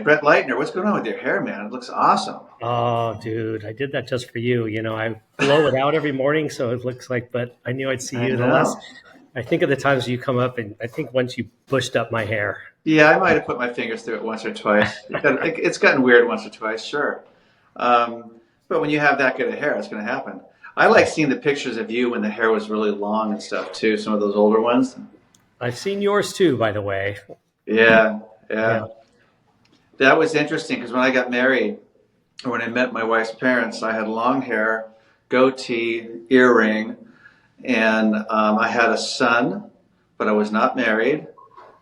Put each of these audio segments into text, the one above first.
Brett Lightner, what's going on with your hair, man? It looks awesome. Oh, dude, I did that just for you. I blow it out every morning, so it looks like, but I knew I'd see I you. know. I think of the times you come up, and I think once you bushed up my hair. Yeah, I might have put my fingers through it once or twice. It's gotten weird once or twice, sure. But when you have that good of hair, it's going to happen. I like seeing the pictures of you when the hair was really long and stuff too. Some of those older ones. I've seen yours too, by the way. Yeah, Yeah. yeah. That was interesting because when I got married, or when I met my wife's parents, I had long hair, goatee, earring, and I had a son, but I was not married.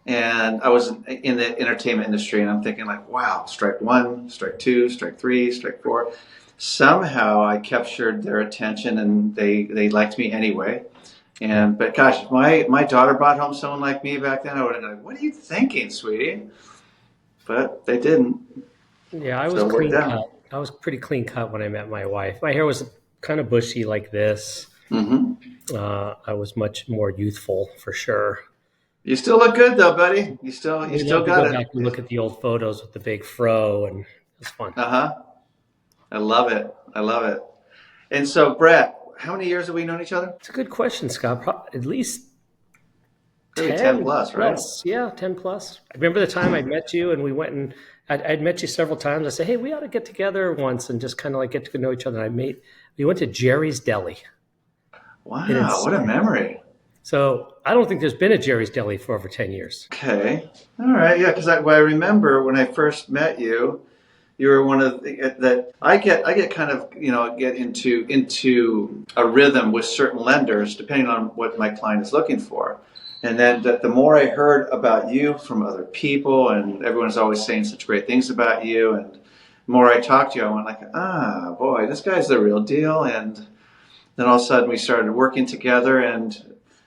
And I was in the entertainment industry, and I'm thinking like, wow, strike one, strike two, strike three, strike four. Somehow I captured their attention, and they liked me anyway. Yeah. And but gosh, if my daughter brought home someone like me back then, I would have been like, what are you thinking, sweetie? But they didn't, Yeah, I was so it worked clean out. cut. I was pretty clean cut when I met my wife. My hair was kind of bushy like this. Hmm. I was much more youthful for sure. You still look good though, buddy. You We still love to got go it. back and look at the old photos with the big fro, and it's fun. Uh-huh. I love it. I love it. And so, Brett, how many years have we known each other? It's a good question, Scott. At least Maybe 10 10 plus, right? plus. Yeah, 10 plus. I remember the time I met you and we went and I'd met you several times. I said, hey, we ought to get together once and just kind of like get to know each other. We went to Jerry's Deli. And Wow, what a memory. so I don't think there's been a Jerry's Deli for over 10 years. Okay. All right. Yeah, because I remember when I first met you, you were one of that I get kind of get into a rhythm with certain lenders depending on what my client is looking for. And then the more I heard about you from other people, and everyone's always saying such great things about you, and the more I talked to you, I went like, ah, boy, this guy's the real deal. And then all of a sudden we started working together, and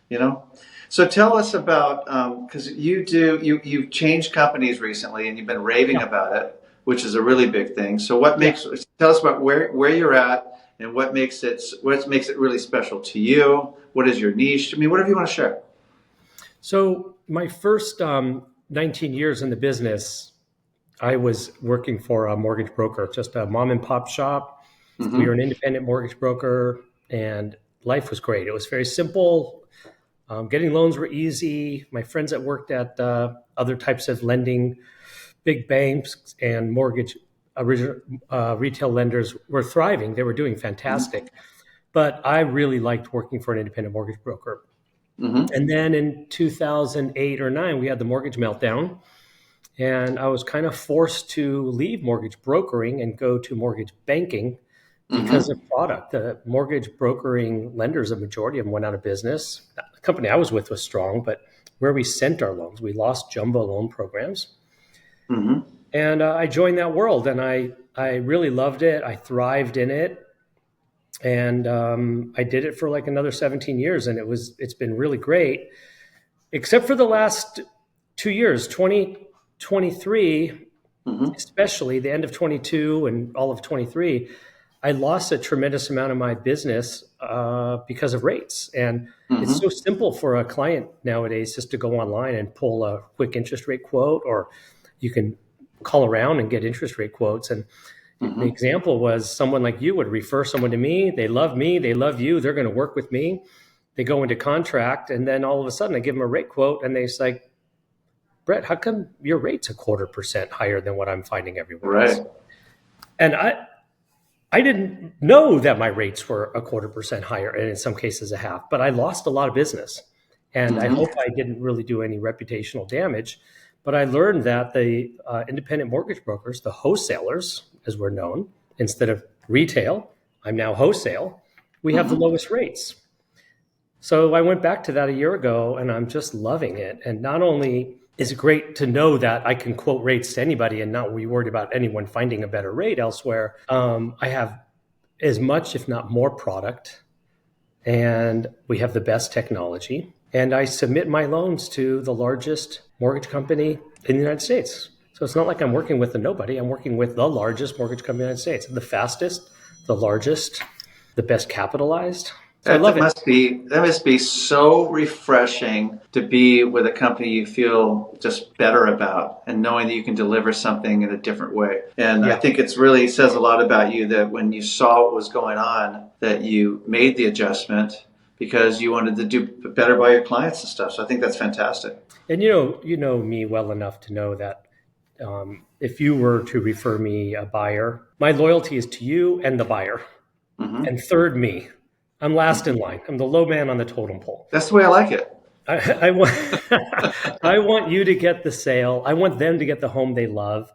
you know. So tell us about because you've changed companies recently, and you've been raving Yeah. about it, which is a really big thing. So what Yeah. makes tell us about where you're at and what makes it really special to you? What is your niche? I mean, whatever you want to share. So my first 19 years in the business, I was working for a mortgage broker, just a mom and pop shop. We were Mm-hmm. an independent mortgage broker, and life was great. It was very simple. Getting loans were easy. My friends that worked at other types of lending, big banks and mortgage original, retail lenders were thriving. They were doing fantastic. But I really liked working for an independent mortgage broker. Mm-hmm. And then in 2008 or 9, we had the mortgage meltdown. And I was kind of forced to leave mortgage brokering and go to mortgage banking because Mm-hmm. of product. The mortgage brokering lenders, a majority of them went out of business. The company I was with was strong, but where we sent our loans, we lost jumbo loan programs. Mm-hmm. And I joined that world, and I really loved it. I thrived in it, and I did it for like another 17 years, and it's been really great, except for the last 2 years, 2023, Mm-hmm. especially the end of 22 and all of 23. I lost a tremendous amount of my business because of rates. And it's Mm-hmm. so simple for a client nowadays just to go online and pull a quick interest rate quote, or you can call around and get interest rate quotes. And the Mm-hmm. example was someone like you would refer someone to me. They love you. They're going to work with me. They go into contract, and then all of a sudden I give them a rate quote, and they say, Brett, how come your rate's 0.25% higher than what I'm finding everywhere else? Right. And I didn't know that my rates were 0.25% higher, and in some cases a half, but I lost a lot of business. And I Mm-hmm. hope I didn't really do any reputational damage. But I learned that the independent mortgage brokers, the wholesalers, as we're known, instead of retail, I'm now wholesale, we have the Mm-hmm. lowest rates. So I went back to that a year ago, and I'm just loving it. And not only is it great to know that I can quote rates to anybody and not be worried about anyone finding a better rate elsewhere, I have as much, if not more, product, and we have the best technology. And I submit my loans to the largest mortgage company in the United States. So it's not like I'm working with a nobody. I'm working with the largest mortgage company in the United States, the fastest, the largest, the best capitalized. So I love it. That must be so refreshing to be with a company you feel just better about, and knowing that you can deliver something in a different way. And I Yeah. think it's really says a lot about you that when you saw what was going on, that you made the adjustment because you wanted to do better by your clients and stuff. So I think that's fantastic. And you know me well enough to know that if you were to refer me a buyer, my loyalty is to you and the buyer. Hmm. And third, me. I'm last in line. I'm the low man on the totem pole. That's the way I like it. I want I want you to get the sale. I want them to get the home they love.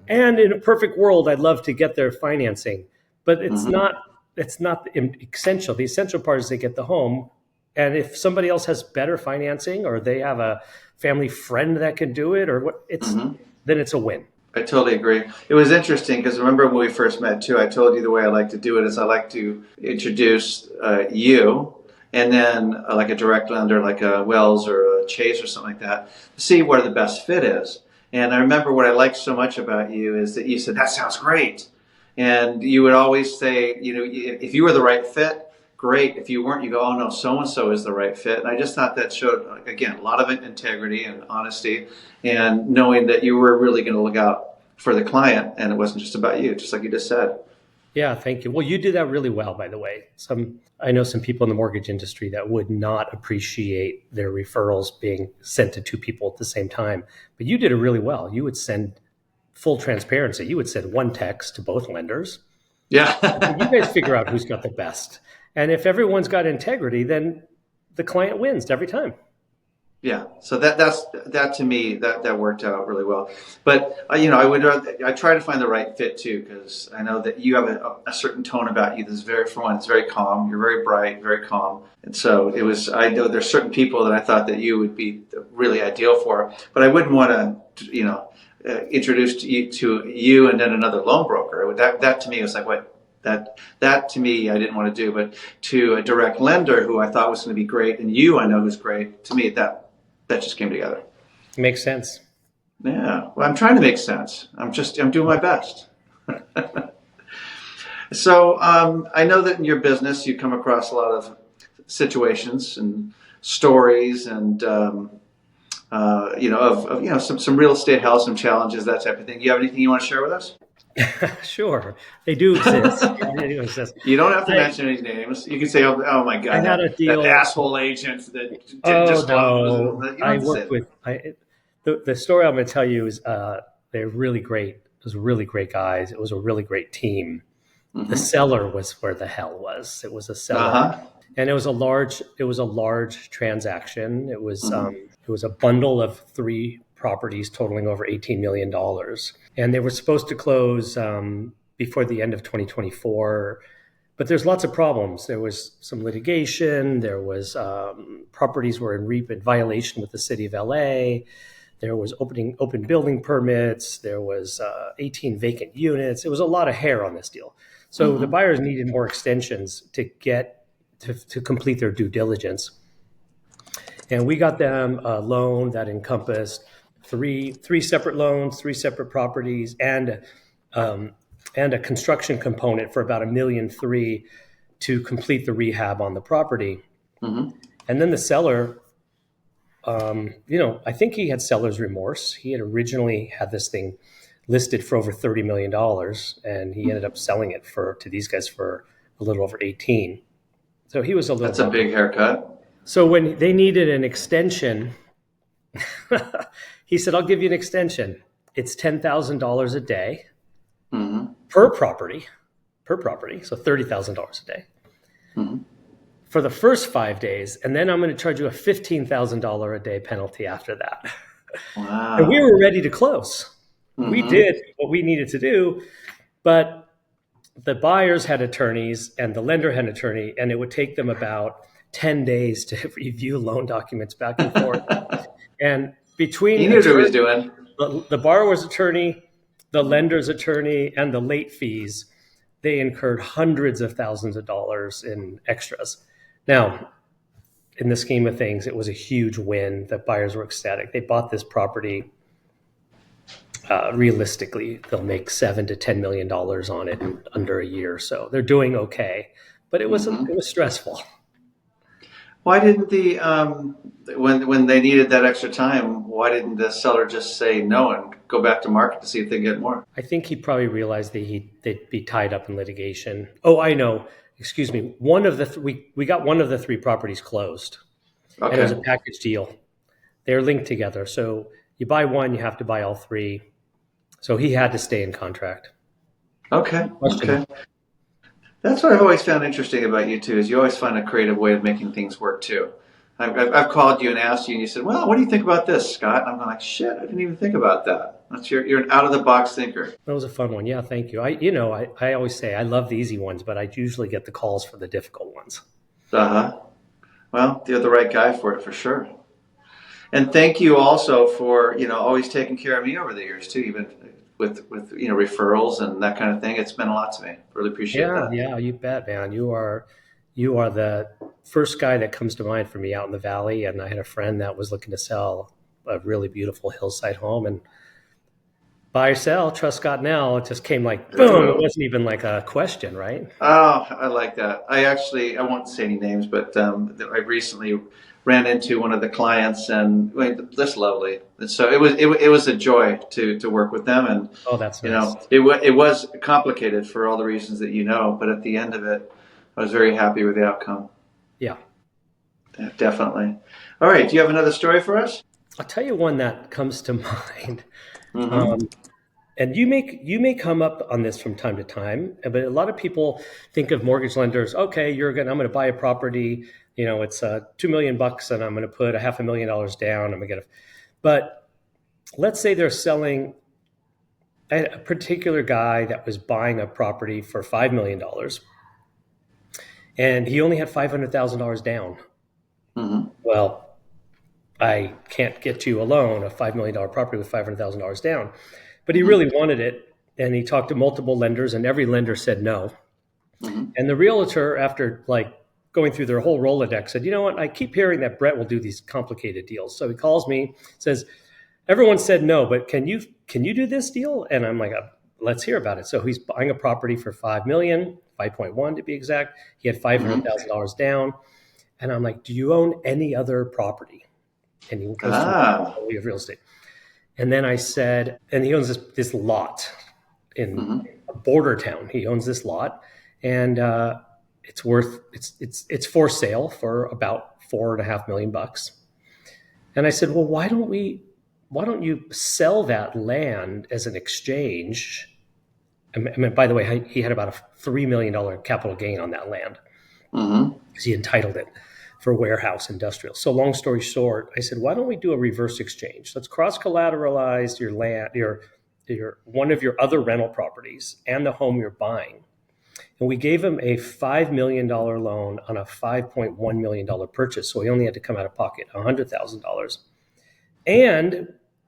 And in a perfect world, I'd love to get their financing. But Hmm. it's not essential. The essential part is they get the home. And if somebody else has better financing or they have a family friend that can do it or what it's Hmm. then it's a win. I totally agree. It was interesting because remember when we first met too, I told you the way I like to do it is I like to introduce you and then like a direct lender like a Wells or a Chase or something like that, see where the best fit is. And I remember what I liked so much about you is that you said, that sounds great. And you would always say, you know, if you were the right fit, great. If you weren't, you go, oh no, so and so is the right fit. And I just thought that showed, again, a lot of integrity and honesty and knowing that you were really going to look out for the client and it wasn't just about you, just like you just said. Yeah, thank you. Well, you do that really well, by the way. I know some people in the mortgage industry that would not appreciate their referrals being sent to two people at the same time, but you did it really well. You would send full transparency. You would send one text to both lenders. You guys Yeah. figure out who's got the best, and if everyone's got integrity, then the client wins every time. Yeah, so that to me that worked out really well. But you know, I try to find the right fit too because I know that you have a certain tone about you that's very, for one, it's very calm. You're very bright, very calm, and so it was. I know there's certain people that I thought that you would be really ideal for, but I wouldn't want to, you know, introduce to you and then another loan broker. That to me was like what. That to me I didn't want to do, but to a direct lender who I thought was going to be great, and you I know who's great. To me, that just came together. Makes sense. Yeah. Well, I'm trying to make sense. I'm doing my best. So I know that in your business you come across a lot of situations and stories and you know of you know some real estate health, some challenges, that type of thing. You have anything you want to share with us? Sure, they do exist. Yeah, they do exist. You don't have to I mention any names. You can say, "Oh my I God, had a that deal. asshole agent that didn't Oh disclose." no, You don't I have to say worked that. with the story I'm going to tell you is they're really great. It was really great guys. It was a really great team. The Mm-hmm. seller was where the hell was. It was a Uh seller, huh. and it was a large transaction. Mm-hmm. It was a bundle of three properties totaling over $18 million, and they were supposed to close before the end of 2024. But there's lots of problems. There was some litigation. There was properties were in REAP in violation with the city of LA. There was open building permits. There was 18 vacant units. It was a lot of hair on this deal. So the Mm-hmm. buyers needed more extensions to get to complete their due diligence, and we got them a loan that encompassed three separate loans, three separate properties, um, and a construction component for about $1.3 million to complete the rehab on the property. Mm-hmm. And then the seller, I think he had seller's remorse. He had originally had this thing listed for over $30 million, and he ended up selling it to these guys for a little over 18. So he was a little That's a bummed. big haircut. So when they needed an extension, he said, "I'll give you an extension. It's $10,000 a day Mm-hmm. per property, so $30,000 a day Mm-hmm. for the first 5 days, and then I'm going to charge you a $15,000 a day penalty after that." And we Wow. were ready to close. We Mm-hmm. did what we needed to do, but the buyers had attorneys and the lender had an attorney, and it would take them about 10 days to review loan documents back and forth. And He between knew what he was doing. the borrower's attorney, the lender's attorney, and the late fees, they incurred hundreds of thousands of dollars in extras. Now, in the scheme of things, it was a huge win. The buyers were ecstatic. They bought this property. Realistically, they'll make $7 to $10 million on it in under a year, so they're doing okay. But it Mm-hmm. was stressful. Why didn't when they needed that extra time, why didn't the seller just say no and go back to market to see if they get more? I think he probably realized that they'd be tied up in litigation. Oh, I know. Excuse me. We got one of the three properties closed, and it was a Okay. package deal. They're linked together, so you buy one, you have to buy all three. So he had to stay in contract. Okay. Question. Okay. That's what I've always found interesting about you too. Is you always find a creative way of making things work too. I've called you and asked you, and you said, "Well, what do you think about this, Scott?" And I'm like, "Shit, I didn't even think about that." You're an out of the box thinker. That was a fun one. Yeah, thank you. I always say I love the easy ones, but I usually get the calls for the difficult ones. Uh huh. Well, you're the right guy for it for sure. And thank you also for always taking care of me over the years too, even with referrals and that kind of thing. It's meant a lot to me. Really appreciate Yeah, that. yeah, you bet, man. You are the first guy that comes to mind for me out in the valley. And I had a friend that was looking to sell a really beautiful hillside home, and buy or sell, trust God now. It just came like boom. It Ooh. wasn't even like a question, right? Oh, I like that. I won't say any names, but I recently ran into one of the clients, and I mean, just lovely. And so it was a joy to work with them, and Oh, that's nice. it was complicated for all the reasons that you know, but at the end of it, I was very happy with the outcome. Yeah. Yeah, definitely. All right, do you have another story for us? I'll tell you one that comes to mind. Mm-hmm. Um, and you may come up on this from time to time, but a lot of people think of mortgage lenders. Okay, I'm going to buy a property. It's $2 million, and I'm going to put a $500,000 down. I'm going to get but let's say they're selling a particular guy that was buying a property for $5 million, and he only had $500,000 down. Mm-hmm. Well, I can't get you a loan, a $5 million property with $500,000 down. But he Mm-hmm. really wanted it. And he talked to multiple lenders, and every lender said no. Mm-hmm. And the realtor, after like going through their whole Rolodex, said, "You know what? I keep hearing that Brett will do these complicated deals." So he calls me, says, "Everyone said no, but can you do this deal?" And I'm like, "Let's hear about it." So he's buying a property for 5 million, 5.1 to be exact. He had Mm-hmm. $500,000 down. And I'm like, "Do you own any other property?" And he goes through the Ah. portfolio of real estate. And then I said, and he owns this lot in Mm-hmm. a border town. He owns this lot, and it's for sale for about $4.5 million. And I said, "Well, why don't you sell that land as an exchange?" I mean, by the way, he had about a $3 million capital gain on that land Mm-hmm. because he entitled it for warehouse industrial. So long story short, I said, why don't we do a reverse exchange? Let's cross collateralize your land, your one of your other rental properties and the home you're buying. And we gave him a $5 million loan on a $5.1 million purchase. So he only had to come out of pocket $100,000. And he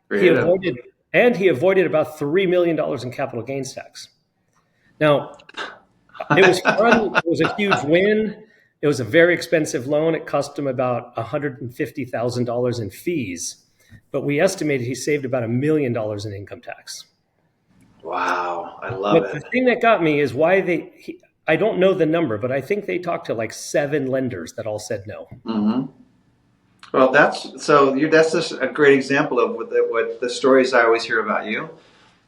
Creative. avoided and he avoided about $3 million in capital gains tax. Now, it was fun. It was a huge win. It was a very expensive loan. It cost him about $150,000 in fees, but we estimated he saved about $1 million in income tax. Wow, I love But the it. thing that got me is I don't know the number, but I think they talked to like 7 lenders that all said no. Mm-hmm. Well, that's just a great example of what the stories I always hear about you,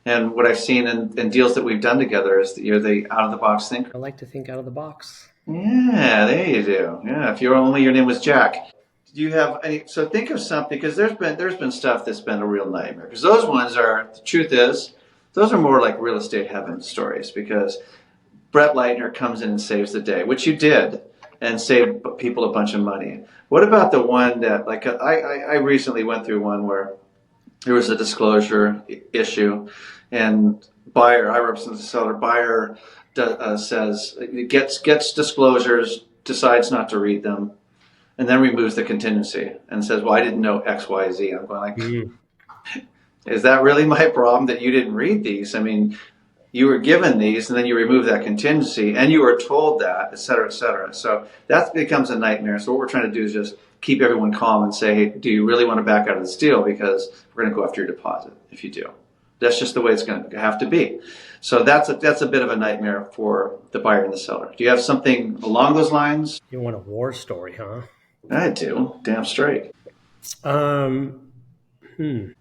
and what I've seen in deals that we've done together is that you're the out of the box thinker. I like to think out of the box. Yeah, there you do. Yeah, if your name was Jack. Do you have any? So think of something, because there's been stuff that's been a real nightmare. Because those ones are, the truth is, those are more like real estate heaven stories. Because Brett Lightner comes in and saves the day, which you did, and saved people a bunch of money. What about the one that, like, I recently went through one where there was a disclosure issue, and buyer, I represent the seller, buyer says, gets disclosures, decides not to read them, and then removes the contingency and says, "Well, I didn't know X, Y, Z." I'm going like, Mm. is that really my problem that you didn't read these? I mean, you were given these, and then you remove that contingency, and you were told that, et cetera, et cetera. So that becomes a nightmare. So what we're trying to do is just keep everyone calm and say, "Hey, do you really want to back out of this deal? Because we're going to go after your deposit if you do." That's just the way it's going to have to be. So that's a bit of a nightmare for the buyer and the seller. Do you have something along those lines? You want a war story, huh? I do. Damn straight. Um,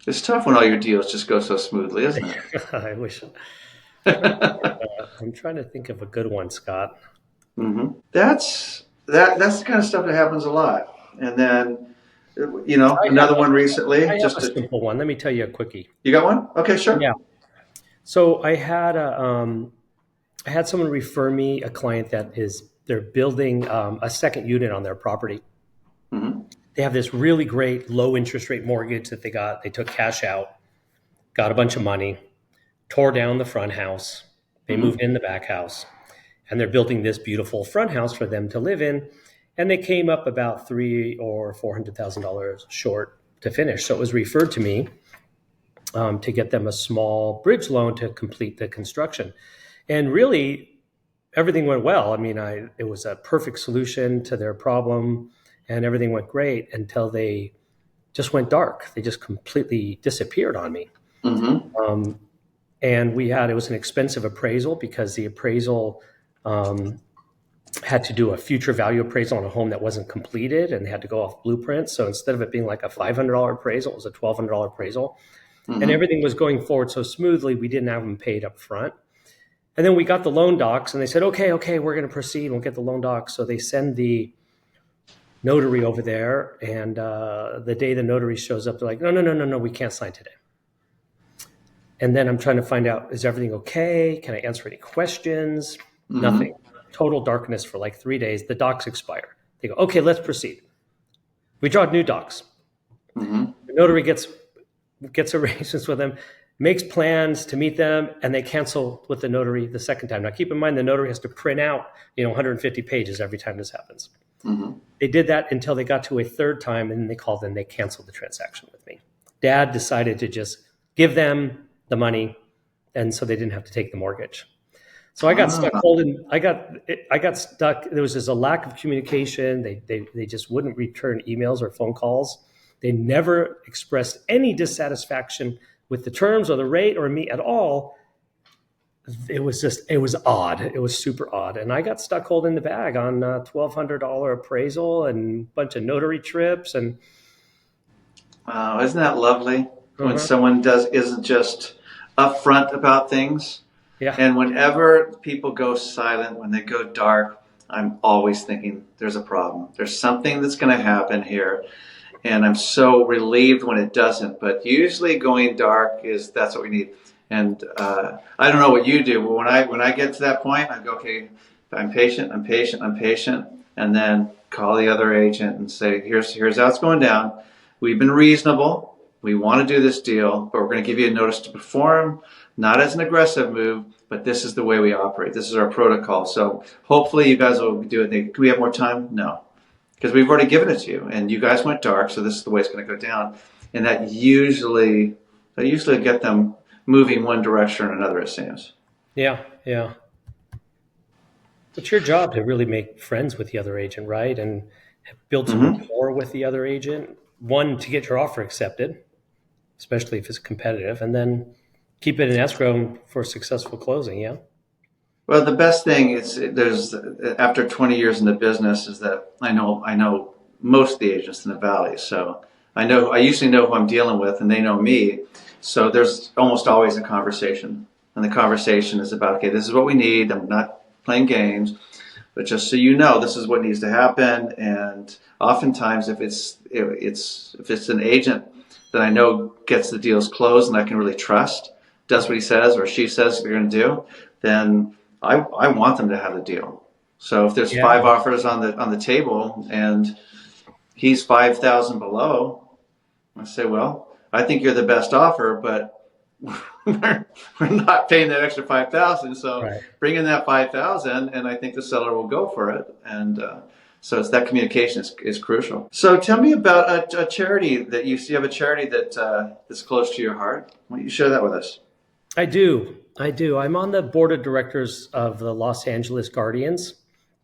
It's tough when all your deals just go so smoothly, isn't it? I wish. I'm trying to think of a good one, Scott. That's the kind of stuff that happens a lot. And then, I have another one recently. a simple one. Let me tell you a quickie. You got one? Okay, sure. Yeah. So I had someone refer me a client that they're building a second unit on their property. Mm-hmm. They have this really great low interest rate mortgage that they got. They took cash out, got a bunch of money, tore down the front house. They moved in the back house, and they're building this beautiful front house for them to live in. And they came up about $300,000 or $400,000 short to finish. So it was referred to me to get them a small bridge loan to complete the construction. And really, everything went well. I mean, it was a perfect solution to their problem, and everything went great until they just went dark. They just completely disappeared on me. Mm-hmm. And it was an expensive appraisal because the appraisal had to do a future value appraisal on a home that wasn't completed, and they had to go off blueprints. So instead of it being like a $500 appraisal, it was a $1,200 appraisal. Mm-hmm. And everything was going forward so smoothly, we didn't have them paid up front. And then we got the loan docs, and they said, okay, we're going to proceed. We'll get the loan docs. So they send the notary over there, and the day the notary shows up, they're like, no, we can't sign today. And then I'm trying to find out, is everything okay? Can I answer any questions? Mm-hmm. Nothing. Total darkness for like 3 days. The docs expire. They go, okay, let's proceed. We draw new docs. Mm-hmm. The notary gets arrangements with them, makes plans to meet them, and they cancel with the notary the second time. Now, keep in mind, the notary has to print out, 150 pages every time this happens. Mm-hmm. They did that until they got to a third time, and then they called and they canceled the transaction with me. Dad decided to just give them the money, and so they didn't have to take the mortgage. So I got stuck holding. I got stuck. There was just a lack of communication. They just wouldn't return emails or phone calls. They never expressed any dissatisfaction with the terms or the rate or me at all. It was odd. It was super odd. And I got stuck holding the bag on a $1,200 appraisal and a bunch of notary trips. And wow, isn't that lovely when someone isn't just upfront about things? yeah, And whenever people go silent, when they go dark, I'm always thinking there's a problem. There's something that's going to happen here. And I'm so relieved when it doesn't. But usually going dark that's what we need. And I don't know what you do, but when I get to that point, I go, okay, I'm patient, and then call the other agent and say, here's how it's going down. We've been reasonable. We want to do this deal, but we're going to give you a notice to perform, not as an aggressive move, but this is the way we operate. This is our protocol. So hopefully you guys will do it. Can we have more time? No, because we've already given it to you, and you guys went dark, so this is the way it's going to go down. And that usually get them moving one direction or another, it seems. yeah. It's your job to really make friends with the other agent, right? And build some rapport with the other agent. One, to get your offer accepted, especially if it's competitive, and then keep it in escrow for successful closing. Yeah. Well, the best thing there's after 20 years in the business is that I know most of the agents in the valley, so I usually know who I'm dealing with, and they know me. So there's almost always a conversation, and the conversation is about, okay, this is what we need. I'm not playing games, but just so you know, this is what needs to happen. And oftentimes, if it's an agent that I know gets the deals closed and I can really trust, does what he says or she says they're going to do, then I want them to have the deal. So if there's 5 offers on the table and he's 5,000 below, I say, well, I think you're the best offer, but we're not paying that extra 5,000. So bring in that 5,000, and I think the seller will go for it. And so it's that communication is crucial. So tell me about a charity that you have a charity that's close to your heart. Why don't you share that with us? I do. I'm on the board of directors of the Los Angeles Guardians.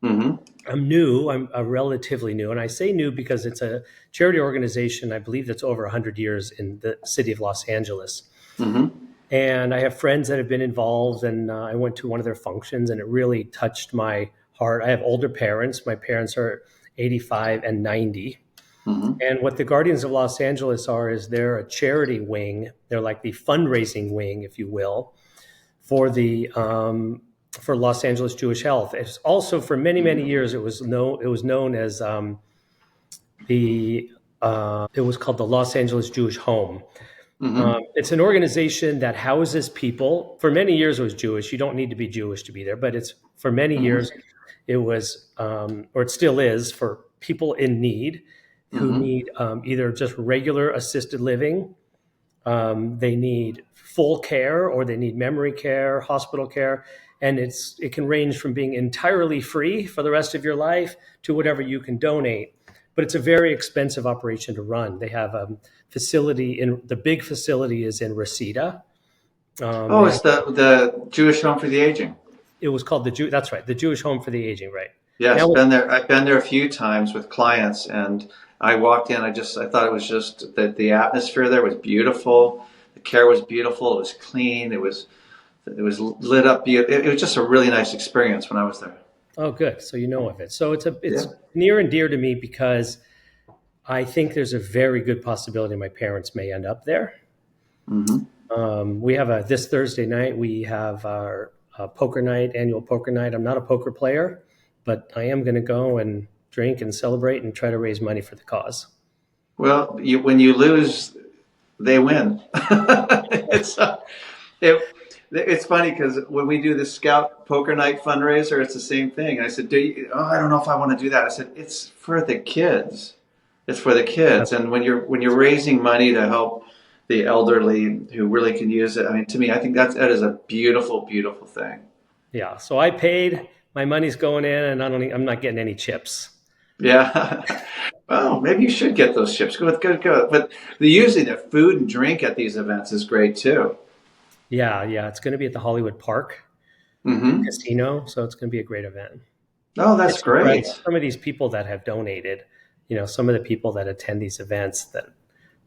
Mm-hmm. I'm new. I'm relatively new. And I say new because it's a charity organization, I believe, that's over 100 years in the city of Los Angeles. Mm-hmm. And I have friends that have been involved, and I went to one of their functions, and it really touched my heart. I have older parents. My parents are 85, and 90. Hmm. And what the Guardians of Los Angeles are is they're a charity wing. They're like the fundraising wing, if you will, for the for Los Angeles Jewish Health. It's also for many years it was known as the it was called the Los Angeles Jewish Home. Hmm. It's an organization that houses people. For many years, it was Jewish. You don't need to be Jewish to be there, but it's for many years Hmm. it was, or it still is, for people in need who Hmm. need either just regular assisted living, they need full care, or they need memory care, hospital care, and it can range from being entirely free for the rest of your life to whatever you can donate. But it's a very expensive operation to run. They have a facility in the big facility is in Reseda. Oh, it's the Jewish Home for the Aging. It was called That's right, the Jewish Home for the Aging. Right Yes, now, been there. I've been there a few times with clients, and I walked in. I thought it was just that the atmosphere there was beautiful. The care was beautiful. It was clean. It was lit up. It was just a really nice experience when I was there. oh, good. So you know of it. So it's Yeah. near and dear to me because I think there's a very good possibility my parents may end up there. Hmm. We have this Thursday night. We have our poker night, annual poker night. I'm not a poker player, but I am going to go and drink and celebrate and try to raise money for the cause. Well, when you lose, they win. it's it, it's funny because when we do the Scout Poker Night fundraiser, it's the same thing. And I said, I don't know if I want to do that. I said, it's for the kids. It's for the kids. And when you're raising money to help the elderly who really can use it, I mean, to me, I think that is a beautiful, beautiful thing. Yeah. So I paid. My money's going in, and I'm not getting any chips. Yeah. Well, maybe you should get those chips. Go. But usually the food and drink at these events is great too. Yeah. Yeah. It's going to be at the Hollywood Park Hmm. Casino, so it's going to be a great event. Oh, that's It's incredible. great. Some of these people that have donated, some of the people that attend these events, that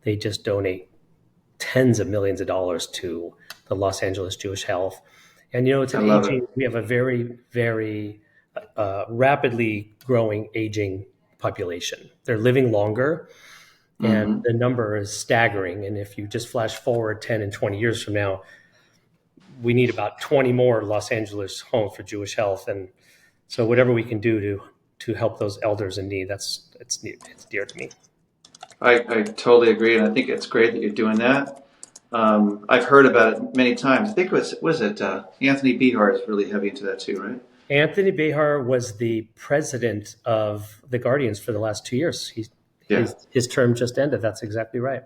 they just donate tens of millions of dollars to the Los Angeles Jewish Health. And it's I an love it. aging. We have a very, very rapidly growing aging population. They're living longer, and Hmm. the number is staggering. And if you just flash forward 10 and 20 years from now, we need about 20 more Los Angeles homes for Jewish Health. And so whatever we can do to help those elders in need, it's dear to me. I totally agree, and I think it's great that you're doing that. I've heard about it many times. I think it Anthony Behar is really heavy into that too, right? Anthony Behar was the president of the Guardians for the last 2 years. Yeah. His term just ended. That's exactly right.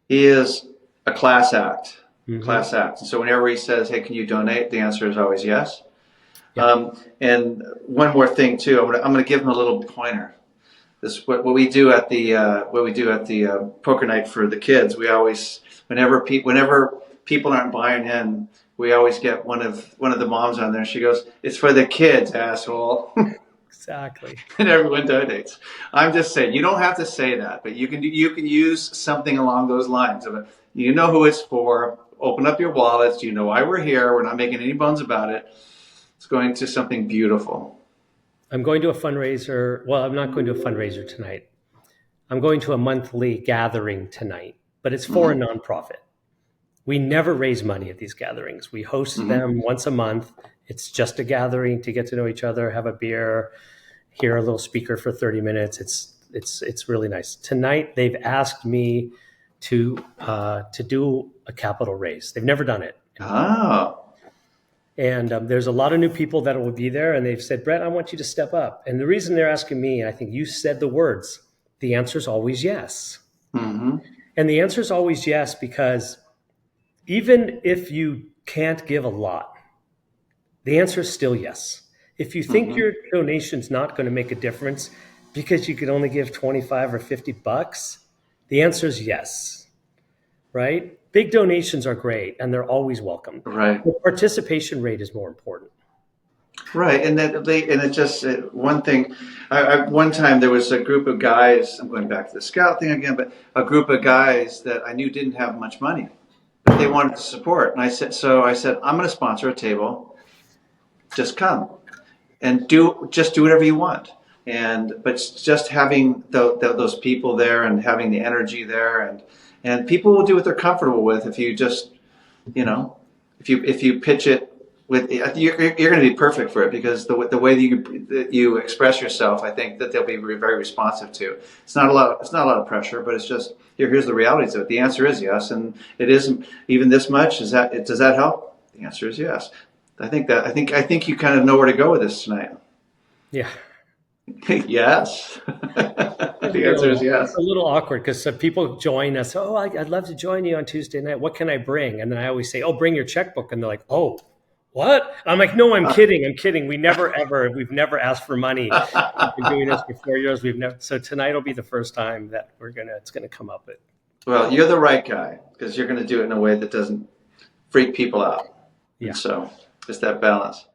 He is a class act. Hmm. Class act. And so whenever he says, "Hey, can you donate?" the answer is always yes. Yeah. And one more thing too, I'm gonna give him a little pointer. This what we do at the poker night for the kids. We always whenever people aren't buying in, we always get one of the moms on there. She goes, "It's for the kids, asshole," Exactly. and everyone donates. I'm just saying, you don't have to say that, but you can use something along those lines. You know who it's for. Open up your wallets. You know why we're here. We're not making any bones about it. It's going to something beautiful. I'm going to a fundraiser. Well, I'm not going to a fundraiser tonight. I'm going to a monthly gathering tonight, but it's for a Hmm. nonprofit. We never raise money at these gatherings. We host Hmm. them once a month. It's just a gathering to get to know each other, have a beer, hear a little speaker for 30 minutes. It's really nice. Tonight they've asked me to do a capital raise. They've never done it. Oh. And there's a lot of new people that will be there, and they've said, Brett, I want you to step up. And the reason they're asking me, and I think you said the words, the answer is always yes. Hmm. And the answer is always yes, because even if you can't give a lot, the answer is still yes. If you think Hmm. your donation's not going to make a difference because you can only give 25 or $50, the answer is yes, right? Big donations are great and they're always welcome. Right. The participation rate is more important. Right, and it just one thing. One time there was a group of guys. I'm going back to the scout thing again, but a group of guys that I knew didn't have much money, but they wanted to support. And I said, I'm going to sponsor a table. Just come and do whatever you want. but just having those people there and having the energy there, and people will do what they're comfortable with if you just, you know, if you pitch it with, you're going to be perfect for it, because the way that you express yourself, I think that they'll be very responsive to. It's not a lot of pressure, but it's just, here's the realities of it. The answer is yes, and it isn't even this much. Does that help? The answer is yes. I think you kind of know where to go with this tonight. Yeah. Yes. The answer is yes. A little awkward because people join us. Oh, I'd love to join you on Tuesday night. What can I bring? And then I always say, oh, bring your checkbook. And they're like, oh, what? I'm like, no, I'm kidding. I'm kidding. We've never asked for money. We've been doing this for 4 years. So tonight will be the first time that it's going to come up. Well, you're the right guy, because you're going to do it in a way that doesn't freak people out. Yeah. And so it's that balance.